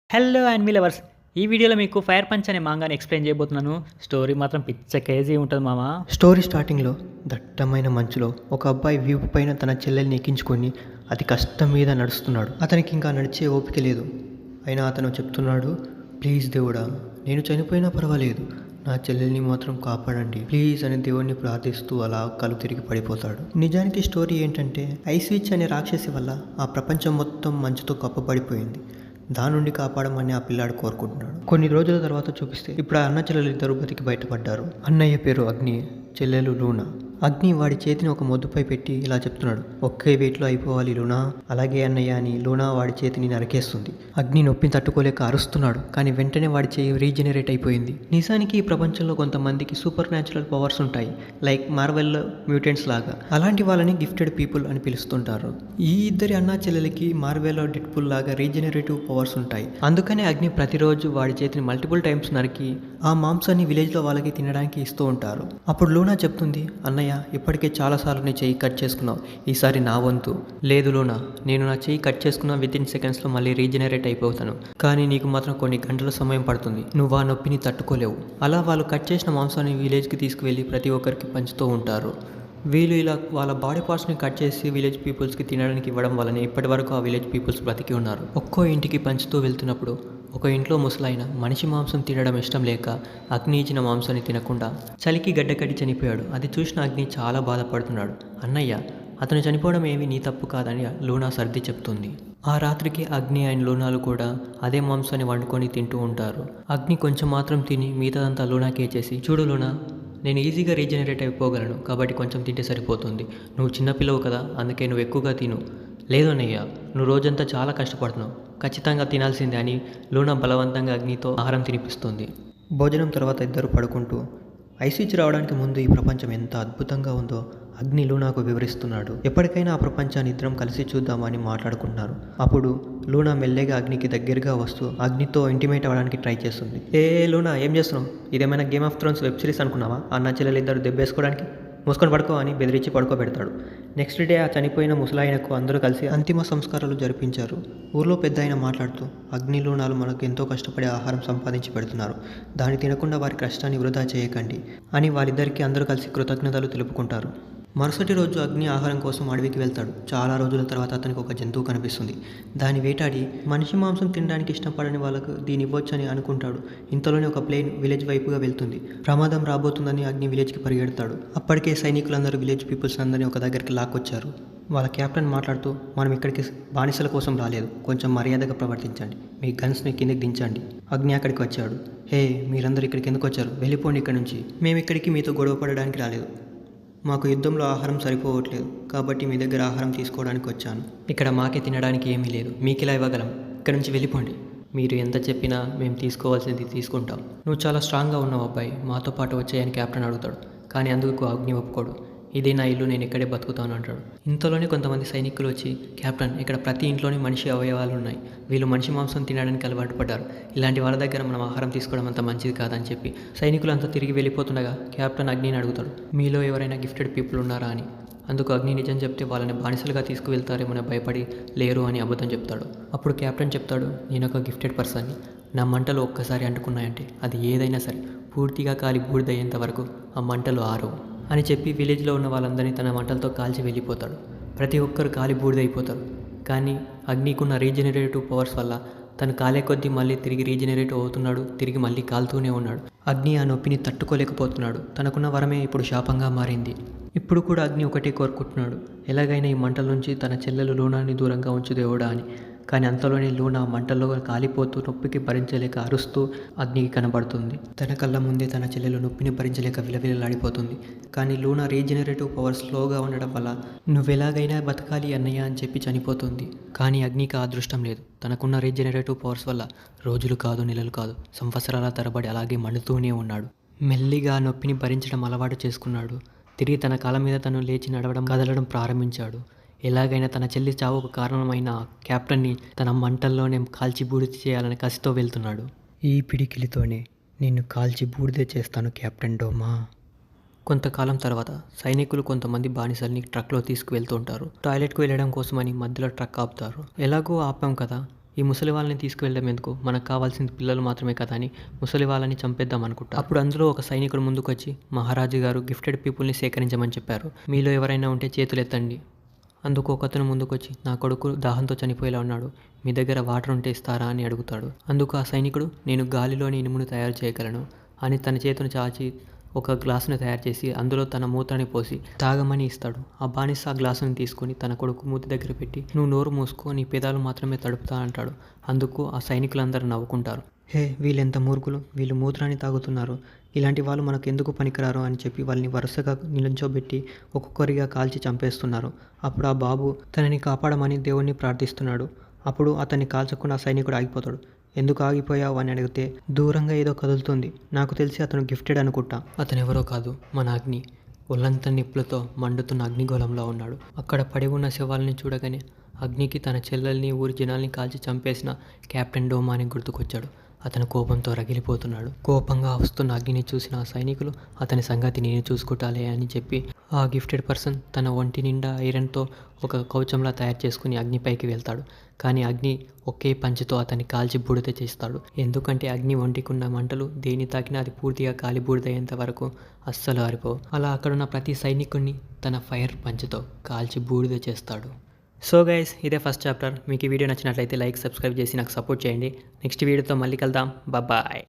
Hello anime lovers. ఈ వీడియోలో మీకు ఫైర్ పంచ్ అనే మాంగాని ఎక్స్‌ప్లెయిన్ చేయబోతున్నాను. స్టోరీ మాత్రం పిచ్చ క్రేజీ ఉంటది మామ. స్టోరీ స్టార్టింగ్లో దట్టమైన మంచులో ఒక అబ్బాయి వీపు పైన తన చెల్లెల్ని ఎక్కించుకొని అతి కష్టం మీద నడుస్తున్నాడు. అతనికి ఇంకా నడిచే ఓపిక లేదు. అయినా అతను చెప్తున్నాడు, ప్లీజ్ దేవుడా, నేను చనిపోయినా పర్వాలేదు, నా చెల్లెల్ని మాత్రం కాపాడండి ప్లీజ్ అని దేవుడిని ప్రార్థిస్తూ అలా కళ్ళు తిరిగి పడిపోతాడు. నిజానికి స్టోరీ ఏంటంటే, ఐస్విచ్ అనే రాక్షసి వల్ల ఆ ప్రపంచం మొత్తం మంచుతో కప్పబడిపోయింది. దాని నుండి కాపాడమని ఆ పిల్లాడు కోరుకుంటున్నాడు. కొన్ని రోజుల తర్వాత చూపిస్తే ఇప్పుడు ఆ అన్న చెల్లెలు ఇద్దరు బతికి బయటపడ్డారు. అన్నయ్య పేరు అగ్ని, చెల్లెలు లూనా. అగ్ని వాడి చేతిని ఒక మొద్దుపై పెట్టి ఇలా చెప్తున్నాడు, ఒకే వెయిట్లో అయిపోవాలి లూనా. అలాగే అన్నయ్య అని లూనా వాడి చేతిని నరికేస్తుంది. అగ్ని నొప్పిని తట్టుకోలేక అరుస్తున్నాడు, కానీ వెంటనే వాడి చేయి రీజనరేట్ అయిపోయింది. నిజానికి ఈ ప్రపంచంలో కొంతమందికి సూపర్ న్యాచురల్ పవర్స్ ఉంటాయి, లైక్ మార్వెల్ మ్యూటెంట్స్ లాగా. అలాంటి వాళ్ళని గిఫ్టెడ్ పీపుల్ అని పిలుస్తుంటారు. ఈ ఇద్దరి అన్నా చెల్లెలకి మార్వెల్ డెడ్పుల్ లాగా రీజనరేటివ్ పవర్స్ ఉంటాయి. అందుకనే అగ్ని ప్రతిరోజు వాడి చేతిని మల్టిపుల్ టైమ్స్ నరికి ఆ మాంసాన్ని విలేజ్లో వాళ్ళకి తినడానికి ఇస్తూ ఉంటారు. అప్పుడు లూనా చెప్తుంది, అన్నయ్య ఇప్పటికే చాలాసార్లు నీ చెయ్యి కట్ చేసుకున్నావు, ఈసారి నా వంతు. లేదు లూనా, నేను నా చెయ్యి కట్ చేసుకున్న వితిన్ సెకండ్స్లో మళ్ళీ రీజనరేట్ అయిపోతాను, కానీ నీకు మాత్రం కొన్ని గంటల సమయం పడుతుంది, నువ్వు ఆ నొప్పిని తట్టుకోలేవు. అలా వాళ్ళు కట్ చేసిన మాంసాన్ని విలేజ్కి తీసుకువెళ్ళి ప్రతి ఒక్కరికి పంచుతూ ఉంటారు. వీళ్ళు ఇలా వాళ్ళ బాడీ పార్ట్స్ని కట్ చేసి విలేజ్ పీపుల్స్కి తినడానికి ఇవ్వడం వల్లనే ఇప్పటి వరకు ఆ విలేజ్ పీపుల్స్ బ్రతికి ఉన్నారు. ఒక్కో ఇంటికి పంచుతూ వెళ్తున్నప్పుడు ఒక ఇంట్లో ముసలాయన మనిషి మాంసం తినడం ఇష్టం లేక అగ్ని ఇచ్చిన మాంసాన్ని తినకుండా చలికి గడ్డకట్టి చనిపోయాడు. అది చూసిన అగ్ని చాలా బాధపడుతున్నాడు. అన్నయ్య, అతను చనిపోవడం ఏమీ నీ తప్పు కాదని లూనా సర్ది చెప్తుంది. ఆ రాత్రికి అగ్ని అండ్ లూనాలు కూడా అదే మాంసాన్ని వండుకొని తింటూ ఉంటారు. అగ్ని కొంచెం మాత్రం తిని మిగతాదంతా లూనాకి ఇచ్చేసి, చూడు లూనా, నేను ఈజీగా రీజనరేట్ అయిపోగలను, కాబట్టి కొంచెం తింటే సరిపోతుంది. నువ్వు చిన్నపిల్లవు కదా, అందుకే నువ్వు ఎక్కువగా తిను. లేదు అన్నయ్య, నువ్వు రోజంతా చాలా కష్టపడుతున్నావు, ఖచ్చితంగా తినాల్సిందే అని లూనా బలవంతంగా అగ్నితో ఆహారం తినిపిస్తుంది. భోజనం తర్వాత ఇద్దరు పడుకుంటూ ఐస్విచ్ రావడానికి ముందు ఈ ప్రపంచం ఎంత అద్భుతంగా ఉందో అగ్ని లూనాకు వివరిస్తున్నాడు. ఎప్పటికైనా ఆ ప్రపంచాన్ని ఇద్దరం కలిసి చూద్దామని మాట్లాడుకుంటున్నారు. అప్పుడు లూనా మెల్లగా అగ్నికి దగ్గరగా వస్తూ అగ్నితో ఇంటిమేట్ అవ్వడానికి ట్రై చేస్తుంది. ఏ లూనా, ఏం చేస్తున్నావు? ఇదేమైనా game of Thrones web series అనుకున్నావా? అన్న చెల్లెలు ఇద్దరు దెబ్బేసుకోవడానికి? మూసుకొని పడుకో అని బెదిరించి పడుకోబెడతాడు. నెక్స్ట్ డే ఆ చనిపోయిన ముసలాయనకు అందరూ కలిసి అంతిమ సంస్కారాలు జరిపించారు. ఊర్లో పెద్ద ఆయన మాట్లాడుతూ, అగ్ని లూనాలు మనకు ఎంతో కష్టపడి ఆహారం సంపాదించి పెడుతున్నారు, దాన్ని తినకుండా వారి కష్టాన్ని వృధా చేయకండి అని వాళ్ళిద్దరికీ అందరూ కలిసి కృతజ్ఞతలు తెలుపుకుంటారు. మరుసటి రోజు అగ్ని ఆహారం కోసం అడవికి వెళ్తాడు. చాలా రోజుల తర్వాత అతనికి ఒక జంతువు కనిపిస్తుంది. దాన్ని వేటాడి మనిషి మాంసం తినడానికి ఇష్టపడని వాళ్ళకు దీని ఇవ్వచ్చని అనుకుంటాడు. ఇంతలోనే ఒక ప్లేన్ విలేజ్ వైపుగా వెళ్తుంది. ప్రమాదం రాబోతుందని అగ్ని విలేజ్కి పరిగెడతాడు. అప్పటికే సైనికులందరూ విలేజ్ పీపుల్స్ అందరినీ ఒక దగ్గరికి లాక్కొచ్చారు. వాళ్ళ కెప్టెన్ మాట్లాడుతూ, మనం ఇక్కడికి బానిసల కోసం రాలేదు, కొంచెం మర్యాదగా ప్రవర్తించండి, మీ గన్స్ని కిందకి దించండి. అగ్ని అక్కడికి వచ్చాడు. హే, మీరందరూ ఇక్కడికి ఎందుకు వచ్చారు? వెళ్ళిపోండి ఇక్కడి నుంచి. మేము ఇక్కడికి మీతో గొడవ పడడానికి రాలేదు, మాకు యుద్ధంలో ఆహారం సరిపోవట్లేదు, కాబట్టి మీ దగ్గర ఆహారం తీసుకోవడానికి వచ్చాను. ఇక్కడ మాకే తినడానికి ఏమీ లేదు, మీకు ఇలా ఇవ్వగలం, ఇక్కడ నుంచి వెళ్ళిపోండి. మీరు ఎంత చెప్పినా మేము తీసుకోవాల్సింది తీసుకుంటాం. నువ్వు చాలా స్ట్రాంగ్గా ఉన్నావు అబ్బాయి, మాతో పాటు వచ్చాయని కెప్టెన్ అడుగుతాడు. కానీ అందుకు అగ్ని ఒప్పుకోడు. ఇదే నా ఇల్లు, నేను ఇక్కడే బతుకుతాను అంటాడు. ఇంతలోనే కొంతమంది సైనికులు వచ్చి, కెప్టెన్, ఇక్కడ ప్రతి ఇంట్లోనే మనిషి అవయవాలు ఉన్నాయి, వీళ్ళు మనిషి మాంసం తినడానికి అలవాటు పడ్డారు, ఇలాంటి వాళ్ళ దగ్గర మనం ఆహారం తీసుకోవడం అంత మంచిది కాదని చెప్పి సైనికులంతా తిరిగి వెళ్ళిపోతుండగా కెప్టెన్ అగ్నిని అడుగుతాడు, మీలో ఎవరైనా గిఫ్టెడ్ పీపుల్ ఉన్నారా అని. అందుకు అగ్ని నిజం చెప్తే వాళ్ళని బానిసలుగా తీసుకువెళ్తారేమో భయపడి లేరు అని అబద్ధం చెప్తాడు. అప్పుడు కెప్టెన్ చెప్తాడు, నేను ఒక గిఫ్టెడ్ పర్సన్ని, నా మంటలు ఒక్కసారి అంటుకున్నాయంటే అది ఏదైనా సరే పూర్తిగా కాలి బూడిదయ్యేంత వరకు ఆ మంటలు ఆరవు అని చెప్పి విలేజ్లో ఉన్న వాళ్ళందరినీ తన మంటలతో కాల్చి వెళ్ళిపోతాడు. ప్రతి ఒక్కరు కాలి బూడిదైపోతారు. కానీ అగ్నికున్న రీజనరేటివ్ పవర్స్ వల్ల తను కాలే కొద్దీ మళ్ళీ తిరిగి రీజనరేట్ అవుతున్నాడు, తిరిగి మళ్ళీ కాలుతూనే ఉన్నాడు. అగ్ని ఆ నొప్పిని తట్టుకోలేకపోతున్నాడు. తనకున్న వరమే ఇప్పుడు శాపంగా మారింది. ఇప్పుడు కూడా అగ్ని ఒకటే కోరుకుంటున్నాడు, ఎలాగైనా ఈ మంటల నుంచి తన చెల్లెలు లూనాని దూరంగా ఉంచు దేవుడా అని. కానీ అంతలోనే లూనా మంటల్లో కాలిపోతూ నొప్పికి భరించలేక అరుస్తూ అగ్నికి కనబడుతుంది. తన కళ్ళ ముందే తన చెల్లెలు నొప్పిని భరించలేక విలవిలలాడిపోతుంది. కానీ లూనా రీజనరేటివ్ పవర్ స్లోగా ఉండడం వల్ల నువ్వెలాగైనా బతకాలి అన్నయ్య అని చెప్పి చనిపోతుంది. కానీ అగ్నికి ఆ అదృష్టం లేదు. తనకున్న రీజనరేటివ్ పవర్స్ వల్ల రోజులు కాదు, నెలలు కాదు, సంవత్సరాల తరబడి అలాగే మండుతూనే ఉన్నాడు. మెల్లిగా నొప్పిని భరించడం అలవాటు చేసుకున్నాడు. తిరిగి తన కాళ్ళ మీద తను లేచి నడవడం, కదలడం ప్రారంభించాడు. ఎలాగైనా తన చెల్లి చావుకు కారణమైన కెప్టెన్ని తన మంటల్లోనే కాల్చి బూడిద చేయాలని కసితో వెళ్తున్నాడు. ఈ పిడికిలితోనే నిన్ను కాల్చి బూడిద చేస్తాను కెప్టెన్ డోమా. కొంతకాలం తర్వాత సైనికులు కొంతమంది బానిసల్ని ట్రక్లో తీసుకువెళ్తూ ఉంటారు. టాయిలెట్కు వెళ్ళడం కోసమని మధ్యలో ట్రక్ ఆపుతారు. ఎలాగో ఆపాం కదా, ఈ ముసలి వాళ్ళని తీసుకువెళ్ళడం ఎందుకు, మనకు కావాల్సిన పిల్లలు మాత్రమే కదా అని ముసలి వాళ్ళని చంపేద్దాం అనుకుంటా. అప్పుడు అందులో ఒక సైనికుడు ముందుకు వచ్చి, మహారాజు గారు గిఫ్టెడ్ పీపుల్ని సేకరించమని చెప్పారు, మీలో ఎవరైనా ఉంటే చేతులు ఎత్తండి. అందుకు ఒకతను ముందుకొచ్చి, నా కొడుకు దాహంతో చనిపోయేలా ఉన్నాడు, మీ దగ్గర వాటర్ ఉంటే ఇస్తారా అని అడుగుతాడు. అందుకు ఆ సైనికుడు, నేను గాలిలోని ఇనుమును తయారు చేయగలను అని తన చేతును చాచి ఒక గ్లాసును తయారు చేసి అందులో తన మూత్రాన్ని పోసి తాగమని ఇస్తాడు. ఆ బానిస ఆ గ్లాసుని తీసుకొని తన కొడుకు మూతి దగ్గర పెట్టి, నువ్వు నోరు మూసుకో, నీ పెదాలు మాత్రమే తడుపుతా అంటాడు. అందుకు ఆ సైనికులందరూ నవ్వుకుంటారు. హే, వీళ్ళెంత మూర్ఖులు, వీళ్ళు మూత్రాన్ని తాగుతున్నారు, ఇలాంటి వాళ్ళు మనకు ఎందుకు పనికిరారు అని చెప్పి వాళ్ళని వరుసగా నిలుంచోబెట్టి ఒక్కొక్కరిగా కాల్చి చంపేస్తున్నారు. అప్పుడు ఆ బాబు తనని కాపాడమని దేవుణ్ణి ప్రార్థిస్తున్నాడు. అప్పుడు అతన్ని కాల్చకుండా సైనికుడు ఆగిపోతాడు. ఎందుకు ఆగిపోయావు అని అడిగితే, దూరంగా ఏదో కదులుతుంది, నాకు తెలిసి అతను గిఫ్టెడ్ అనుకుంటా. అతను ఎవరో కాదు, మన అగ్ని. ఒళ్ళంతా నిప్పులతో మండుతున్న అగ్నిగోళంలో ఉన్నాడు. అక్కడ పడి ఉన్న శవాలని చూడగానే అగ్నికి తన చెల్లెల్ని ఊరి జనాల్ని కాల్చి చంపేసిన కెప్టెన్ డోమాని గుర్తుకొచ్చాడు. అతను కోపంతో రగిలిపోతున్నాడు. కోపంగా వస్తున్న అగ్నిని చూసిన ఆ సైనికులు, అతని సంగతి నేను చూసుకుంటాలే అని చెప్పి ఆ గిఫ్టెడ్ పర్సన్ తన ఒంటి నిండా ఐరన్తో ఒక కవచంలా తయారు చేసుకుని అగ్నిపైకి వెళ్తాడు. కానీ అగ్ని ఒకే పంచుతో అతన్ని కాల్చి బూడిద చేస్తాడు. ఎందుకంటే అగ్ని ఒంటికున్న మంటలు దేని తాకినా అది పూర్తిగా కాలి బూడిదయ్యేంత వరకు అస్సలు ఆరిపోవు. అలా అక్కడున్న ప్రతి సైనికుడిని తన ఫైర్ పంచుతో కాల్చి బూడిద చేస్తాడు. సో గైస్, ఇదే ఫస్ట్ చాప్టర్. మీకు ఈ వీడియో నచ్చినట్లయితే లైక్, సబ్స్క్రైబ్ చేసి నాకు సపోర్ట్ చేయండి. నెక్స్ట్ వీడియోతో మళ్ళీ కలుద్దాం. బాయ్.